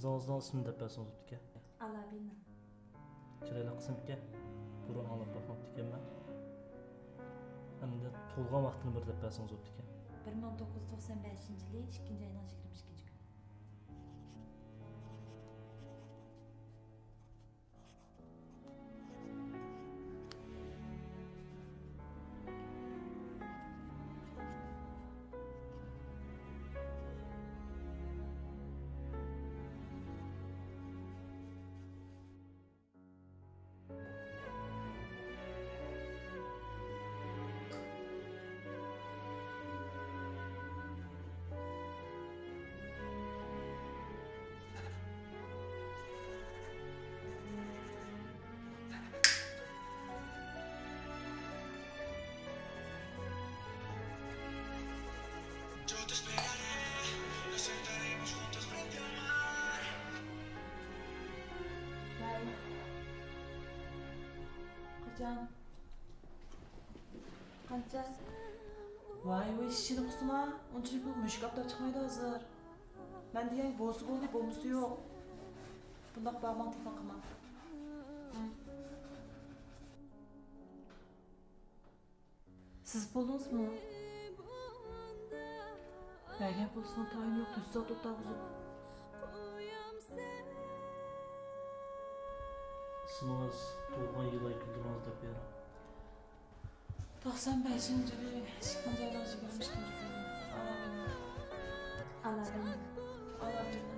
Kızınızdan ismini dep bersangiz bo'pti aka. Alabina. Chiroyli qizim aka. Burun olib boqmabdi ekanman. Endi tug'ilgan vaqtini bir deb bersangiz bo'pti aka. 1995 yili 2 ayning 22 kuni. Yo te esperaré, nos sentaremos juntos frente al mar. Mayli. Qachon? Qancha? Vay işini kusma. Onçalik bu müşkapta çıkmaydı hazır. Ben diyen bozuk oldu, bomusu yok. Bundak bağman telefon kılma. Siz buldunuz mu? Bergen polisinin tayini yok. 100 saat ottağızı. İsmingiz, tug'ilgan yil oy kunlaringizni deb bering. 95 yılı 2 aydan 22 kuni. Alabina. Alabina.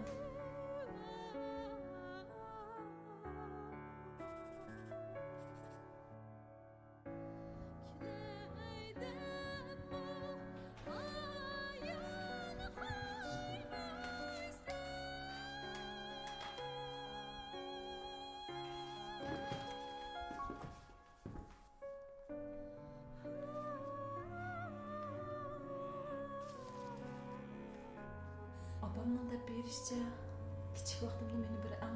Abamın da bir işçi. Küçük vaktimde beni bir